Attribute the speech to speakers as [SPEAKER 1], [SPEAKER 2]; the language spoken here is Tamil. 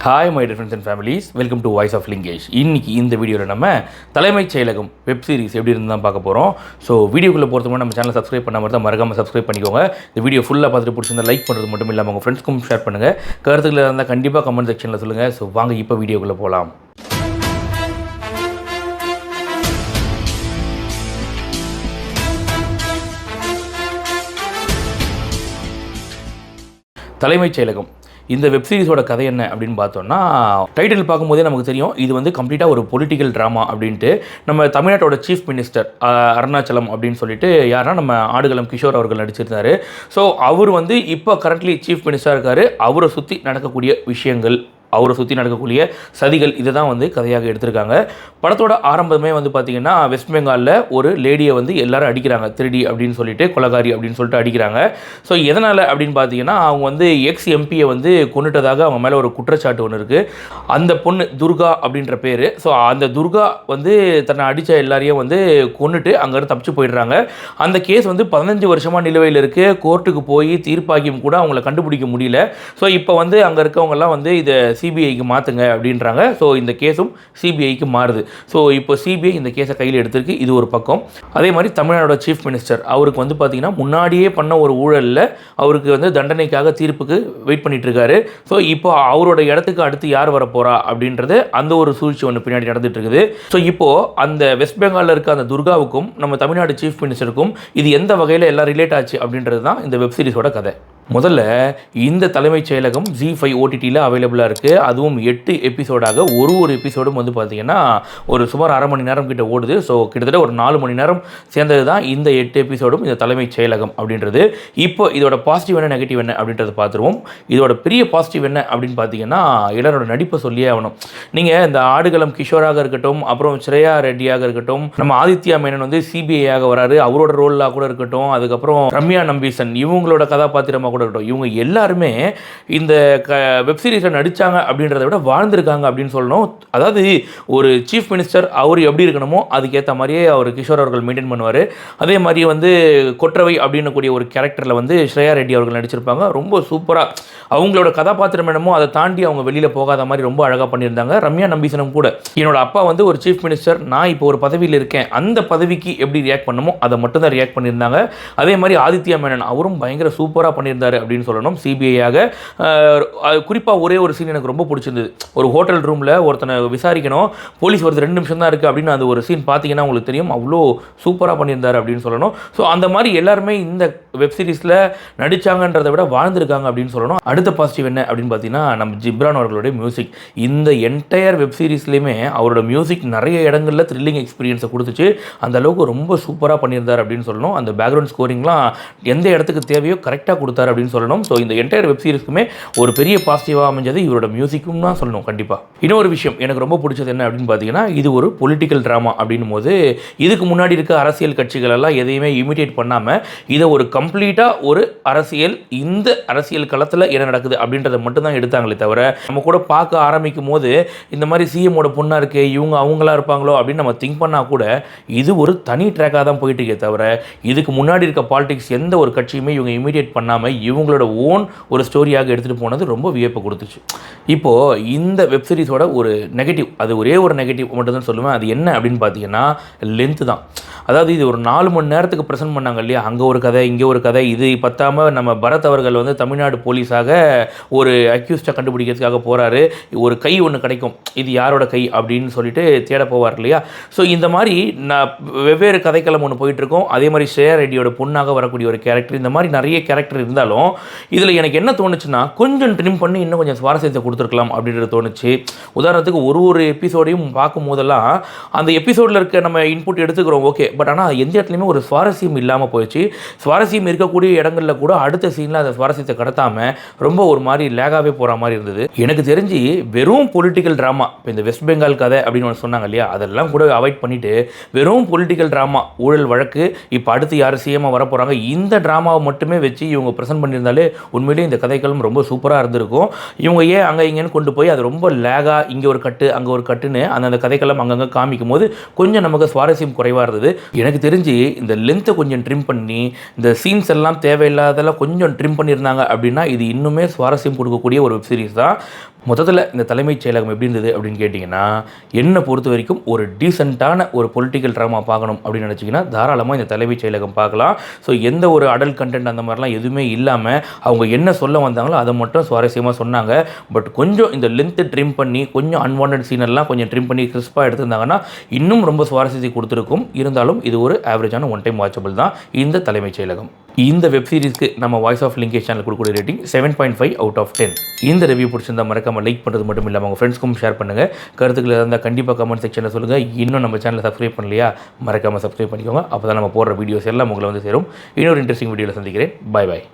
[SPEAKER 1] Hi my dear friends and families, welcome to voice of Lingesh. இன்றைக்கி இந்த வீடியோவில் நம்ம தலைமைச் செயலகம் வெப் சீரிஸ் எப்படி இருந்து தான் பார்க்க போகிறோம். ஸோ வீடியோக்குள்ளே போகிறதுக்கு நம்ம சேனலை சப்ஸ்கிரைப் பண்ண மாதிரி தான் மறக்காமல் சப்ஸ்கிரைப் பண்ணிக்கோங்க. இந்த வீடியோ ஃபுல்லாக பார்த்துட்டு பிடிச்சிருந்தா லைக் பண்ணுறது மட்டும் இல்லாமல் உங்கள் ஃப்ரெண்ட்ஸ்க்கும் ஷேர் பண்ணுங்கள். கருத்துக்களை இருந்தால் கண்டிப்பாக கமெண்ட் செக்ஷனில் சொல்லுங்கள். ஸோ வாங்க இப்போ வீடியோக்குள்ளே போகலாம். தலைமைச் செயலகம் இந்த வெப் சீரிஸோட கதை என்ன அப்படின்னு பார்த்தோம்னா, டைட்டில் பார்க்கும்போதே நமக்கு தெரியும் இது வந்து கம்ப்ளீட்டாக ஒரு பொலிட்டிக்கல் ட்ராமா அப்படின்ட்டு. நம்ம தமிழ்நாட்டோட சீஃப் மினிஸ்டர் அருணாச்சலம் அப்படின்னு சொல்லிட்டு யாருன்னா நம்ம ஆடுகளம் கிஷோர் அவர்கள் நடிச்சிருந்தார். ஸோ அவர் வந்து இப்போ கரண்ட்லி சீஃப் மினிஸ்டராக இருக்கார். அவரை சுற்றி நடக்கக்கூடிய விஷயங்கள், அவரை சுற்றி நடக்கக்கூடிய சதிகள், இதை தான் வந்து கதையாக எடுத்திருக்காங்க. படத்தோட ஆரம்பமே வந்து பார்த்திங்கன்னா, வெஸ்ட் பெங்காலில் ஒரு லேடியை வந்து எல்லாரும் அடிக்கிறாங்க, திருடி அப்படின்னு சொல்லிட்டு, கொலகாரி அப்படின்னு சொல்லிட்டு அடிக்கிறாங்க. ஸோ எதனால் அப்படின்னு பார்த்தீங்கன்னா, அவங்க வந்து எக்ஸ் எம்பியை வந்து கொண்டுட்டதாக அவங்க மேலே ஒரு குற்றச்சாட்டு ஒன்று இருக்குது. அந்த பொண்ணு துர்கா அப்படின்ற பேர். ஸோ அந்த துர்கா வந்து தன்னை அடித்த எல்லாரையும் வந்து கொண்டுட்டு அங்கேருந்து தப்பிச்சு போயிடுறாங்க. அந்த கேஸ் வந்து 15 வருஷமாக நிலுவையில் இருக்குது. கோர்ட்டுக்கு போய் தீர்ப்பாகியும் கூட அவங்கள கண்டுபிடிக்க முடியல. ஸோ இப்போ வந்து அங்கே இருக்கவங்கெல்லாம் வந்து இதை சிபிஐக்கு மாற்றுங்க அப்படின்றாங்க. ஸோ இந்த கேஸும் சிபிஐக்கு மாறுது. ஸோ இப்போ சிபிஐ இந்த கேஸை கையில் எடுத்திருக்கு. இது ஒரு பக்கம். அதே மாதிரி தமிழ்நாடோட சீஃப் மினிஸ்டர் அவருக்கு வந்து பார்த்திங்கன்னா, முன்னாடியே பண்ண ஒரு ஊழலில் அவருக்கு வந்து தண்டனைக்காக தீர்ப்புக்கு வெயிட் பண்ணிட்டு இருக்காரு. ஸோ இப்போ அவரோட இடத்துக்கு அடுத்து யார் வர போகிறா அப்படின்றது அந்த ஒரு சூழ்ச்சி ஒன்று பின்னாடி நடந்துட்டு இருக்குது. ஸோ இப்போது அந்த வெஸ்ட் பெங்காலில் இருக்க அந்த துர்காவுக்கும் நம்ம தமிழ்நாடு சீஃப் மினிஸ்டருக்கும் இது எந்த வகையில் எல்லாம் ரிலேட் ஆச்சு அப்படின்றது தான் இந்த வெப் சீரிஸோட கதை. முதல்ல இந்த தலைமைச் செயலகம் Zee5 OTTயில் அவைலபிளாக இருக்குது. அதுவும் 8 எபிசோடாக ஒரு எபிசோடும் வந்து பார்த்திங்கன்னா ஒரு சுமார் அரை மணி நேரம் கிட்ட ஓடுது. ஸோ கிட்டத்தட்ட ஒரு 4 மணி நேரம் சேர்ந்தது தான் இந்த 8 எபிசோடும் இந்த தலைமைச் செயலகம் அப்படின்றது. இப்போ இதோட பாசிட்டிவ் என்ன நெகட்டிவ் என்ன அப்படின்றத பார்த்துருவோம். இதோட பெரிய பாசிட்டிவ் என்ன அப்படின்னு பார்த்தீங்கன்னா, எல்லாரோட நடிப்பை சொல்லியே ஆகணும். நீங்கள் இந்த ஆடுகளம் கிஷோராக இருக்கட்டும், அப்புறம் ஸ்ரேயா ரெட்டியாக இருக்கட்டும், நம்ம ஆதித்யா மேனன் வந்து சிபிஐயாக வராரு, அவரோட ரோலாக கூட இருக்கட்டும், அதுக்கப்புறம் ரம்யா நம்பீசன் இவங்களோட கதாபாத்திரமாக கூட இருக்கட்டும், இவங்க எல்லாருமே இந்த வெப்சீரிஸில் நடித்தாங்க அப்படின்றத விட வாழ்ந்திருக்காங்க அப்படின்னு சொல்லணும். அதாவது ஒரு சீஃப் மினிஸ்டர் அவர் எப்படி இருக்கணுமோ அதுக்கேற்ற மாதிரியே அவர் கிஷோர் அவர்கள் மெயின்டைன் பண்ணுவார். அதே மாதிரி வந்து கொற்றவை அப்படின்னக்கூடிய ஒரு கேரக்டரில் வந்து ஸ்ரேயா ரெட்டி அவர்கள் நடிச்சிருப்பாங்க. ரொம்ப சூப்பராக அவங்களோட கதாபாத்திரம் என்னமோ அதை தாண்டி அவங்க வெளியில் போகாத மாதிரி ரொம்ப அழகாக பண்ணியிருந்தாங்க. ரம்யா நம்பீசனும் கூட என்னோட அப்பா வந்து ஒரு சீஃப் மினிஸ்டர், நான் இப்போ ஒரு பதவியில் இருக்கேன், அந்த பதவிக்கு எப்படி ரியாக்ட் பண்ணுமோ அதை மட்டும் தான் ரியாக்ட் பண்ணியிருந்தாங்க. அதே மாதிரி ஆதித்யா மேனன் அவரும் பயங்கர சூப்பராக பண்ணியிருந்தார் அப்படின்னு சொல்லணும். சிபிஐயாக குறிப்பாக ஒரே ஒரு சீன் எனக்கு ரொம்ப பிடிச்சிருந்தது. ஒரு ஹோட்டல் ரூமில் ஒருத்தனை விசாரிக்கணும், போலீஸ் வருது, 2 நிமிஷம் தான் இருக்குது அப்படின்னு அந்த ஒரு சீன் பார்த்தீங்கன்னா உங்களுக்கு தெரியும். அவ்வளோ சூப்பராக பண்ணியிருந்தார் அப்படின்னு சொல்லணும். ஸோ அந்த மாதிரி எல்லாருமே இந்த வெப் சீரிஸில் நடித்தாங்கன்றதை விட வாழ்ந்திருக்காங்க அப்படின்னு சொல்லணும். அடுத்த பாசிட்டிவ் என்ன அப்படின்னு பார்த்தீங்கன்னா, நம்ம ஜிப்ரான் அவர்களுடைய மியூசிக். இந்த என்டையர் வெப் சீரிஸ்லேயுமே அவரோட மியூசிக் நிறைய இடங்களில் த்ரில்லிங் எக்ஸ்பீரியன்ஸை கொடுத்துச்சு. அந்த அளவுக்கு ரொம்ப சூப்பராக பண்ணியிருந்தார் அப்படின்னு சொல்லணும். அந்த பேக்ரவுண்ட் ஸ்கோரிங்லாம் எந்த இடத்துக்கு தேவையோ கரெக்டாக கொடுத்தாரு அப்படின்னு சொல்லணும். ஸோ இந்த என்டையர் வெப் சீரிஸ்க்குமே ஒரு பெரிய பாசிட்டிவாக அமைஞ்சது இவரோட மியூசிக்கும் தான் சொல்லணும் கண்டிப்பாக. இன்னொரு விஷயம் எனக்கு ரொம்ப பிடிச்சது என்ன அப்படின்னு பார்த்தீங்கன்னா, இது ஒரு பொலிட்டிக்கல் ட்ராமா அப்படின்னும் போது இதுக்கு முன்னாடி இருக்க அரசியல் கட்சிகள் எல்லாம் எதையுமே இமிட்டேட் பண்ணாமல் இதை ஒரு கம்ப்ளீட்டாக ஒரு அரசியல், இந்த அரசியல் களத்தில் என்ன நடக்குது அப்படின்றத மட்டும் தான் எடுத்தாங்களே தவிர, நம்ம கூட பார்க்க ஆரம்பிக்கும் போது இந்த மாதிரி சிஎம்மோட பொண்ணாக இருக்குது, இவங்க அவங்களா இருப்பாங்களோ அப்படின்னு நம்ம திங்க் பண்ணால் கூட இது ஒரு தனி ட்ராக்காக தான் போயிட்டு இருக்கே தவிர, இதுக்கு முன்னாடி இருக்க பாலிடிக்ஸ் எந்த ஒரு கட்சியுமே இவங்க இமிடியேட் பண்ணாமல் இவங்களோட ஓன் ஒரு ஸ்டோரியாக எடுத்துகிட்டு போனது ரொம்ப வியப்பை கொடுத்துச்சு. இப்போது இந்த வெப் சீரிஸோட ஒரு நெகட்டிவ், அது ஒரே ஒரு நெகட்டிவ் மட்டும் தான் சொல்லுவேன். அது என்ன அப்படின்னு பார்த்தீங்கன்னா, லென்த்து தான். அதாவது இது ஒரு 4 மணி நேரத்துக்கு ப்ரெசென்ட் பண்ணாங்க இல்லையா, அங்கே ஒரு கதை இங்கே ஒரு கதை. இது பத்தாமல் நம்ம பரத் அவர்கள் வந்து தமிழ்நாடு போலீஸாக ஒரு அக்யூஸ்டை கண்டுபிடிக்கிறதுக்காக போகிறாரு. ஒரு கை ஒன்று கிடைக்கும், இது யாரோட கை அப்படின்னு சொல்லிட்டு தேட போவார் இல்லையா. ஸோ இந்த மாதிரி வெவ்வேறு கதைக்களம் ஒன்று போயிட்டுருக்கோம். அதே மாதிரி ஸ்ரேயா ரெட்டியோட பொண்ணாக வரக்கூடிய ஒரு கேரக்டர், இந்த மாதிரி நிறைய கேரக்டர் இருந்தாலும் இதில் எனக்கு என்ன தோணுச்சுன்னா, கொஞ்சம் ட்ரிம் பண்ணி இன்னும் கொஞ்சம் சுவாரஸ்யத்தை கொடுத்துருக்கலாம் அப்படின்றது தோணுச்சு. உதாரணத்துக்கு ஒரு எபிசோடையும் பார்க்கும் போதெல்லாம் அந்த எபிசோடில் இருக்க நம்ம இன்புட் எடுத்துக்கிறோம், ஓகே. பட் ஆனால் எந்த இடத்துலையுமே ஒரு சுவாரஸ்யம் இல்லாமல் போயிடுச்சு. சுவாரஸ்யம் இருக்கக்கூடிய இடங்களில் கூட அடுத்த சீனில் அந்த சுவாரஸ்யத்தை கடத்தாமல் ரொம்ப ஒரு மாதிரி லேகாகவே போகிற மாதிரி இருந்தது. எனக்கு தெரிஞ்சு வெறும் பொலிட்டிக்கல் ட்ராமா, இப்போ இந்த வெஸ்ட் பெங்கால் கதை அப்படின்னு ஒன்று சொன்னாங்க இல்லையா, அதெல்லாம் கூட அவாய்ட் பண்ணிவிட்டு வெறும் பொலிட்டிக்கல் ட்ராமா, ஊழல் வழக்கு, இப்போ அடுத்து யார் சிஎம்மாக வர போகிறாங்க, இந்த ட்ராமாவை மட்டுமே வச்சு இவங்க ப்ரெசென்ட் பண்ணியிருந்தாலே உண்மையிலேயே இந்த கதைக்களம் ரொம்ப சூப்பராக இருந்திருக்கும். இவங்க ஏன் அங்கே இங்கேன்னு கொண்டு போய் அது ரொம்ப லேகாக இங்கே ஒரு கட்டு அங்கே ஒரு கட்டுன்னு அந்த கதைக்களம் அங்கங்கே காமிக்கும் போது கொஞ்சம் நமக்கு சுவாரஸ்யம் குறைவாக இருந்தது. எனக்கு தெரிஞ்சு இந்த லென்த்தை கொஞ்சம் ட்ரிம் பண்ணி இந்த சீன்ஸ் எல்லாம் தேவையில்லாதெல்லாம் கொஞ்சம் ட்ரிம் பண்ணியிருந்தாங்க அப்படின்னா இது இன்னுமே சுவாரஸ்யம் கொடுக்கக்கூடிய ஒரு வெப் சீரிஸ் தான். மொத்தத்தில் இந்த தலைமைச் செயலகம் எப்படி இருந்தது அப்படின்னு கேட்டிங்கன்னா, என்னை பொறுத்த வரைக்கும் ஒரு டீசெண்டான ஒரு பொலிட்டிக்கல் ட்ராமா பார்க்கணும் அப்படின்னு நினச்சிங்கன்னா தாராளமாக இந்த தலைமைச் செயலகம் பார்க்கலாம். ஸோ எந்த ஒரு அடல்ட் கண்டென்ட் அந்த மாதிரிலாம் எதுவுமே இல்லாமல் அவங்க என்ன சொல்ல வந்தாங்களோ அதை மட்டும் சுவாரஸ்யமாக சொன்னாங்க. பட் கொஞ்சம் இந்த லென்த்து ட்ரிம் பண்ணி கொஞ்சம் அன்வான்ட் சீனெல்லாம் கொஞ்சம் ட்ரிம் பண்ணி கிறிஸ்பாக எடுத்திருந்தாங்கன்னா இன்னும் ரொம்ப சுவாரஸ்யத்தை கொடுத்துருக்கும். இருந்தாலும் இது ஒரு ஆவரேஜான ஒன் டைம் வாட்சபிள் தான் இந்த தலைமைச் செயலகம். இந்த வெப் சீரிஸ்க்கு நம்ம வாய்ஸ் ஆஃப் லிங்கேஷ் சேனல் கொடுக்கக்கூடிய ரேட்டிங் 7.5 அவுட் ஆஃப் 10. இந்த ரிவ்யூ பிடிச்சிருந்தா மறக்காமல் லைக் பண்ணுறது மட்டும் இல்லாமல் உங்கள் ஃப்ரெண்ட்ஸ்க்கும் ஷேர் பண்ணுங்கள். கருத்துக்கள் இருந்தால் கண்டிப்பாக கமெண்ட் செக்ஷனில் சொல்லுங்கள். இன்னும் நம்ம சேனலை சப்ஸ்கிரைப் பண்ணலையா, மறக்காமல் சப்ஸ்கிரைப் பண்ணிக்கோங்க. அப்போ தான் நம்ம போடுற வீடியோஸ் எல்லாம் உங்களை வந்து சேரும். இன்னொரு இன்ட்ரெஸ்டிங் வீடியோவில் சந்திக்கிறேன். பாய் பாய்.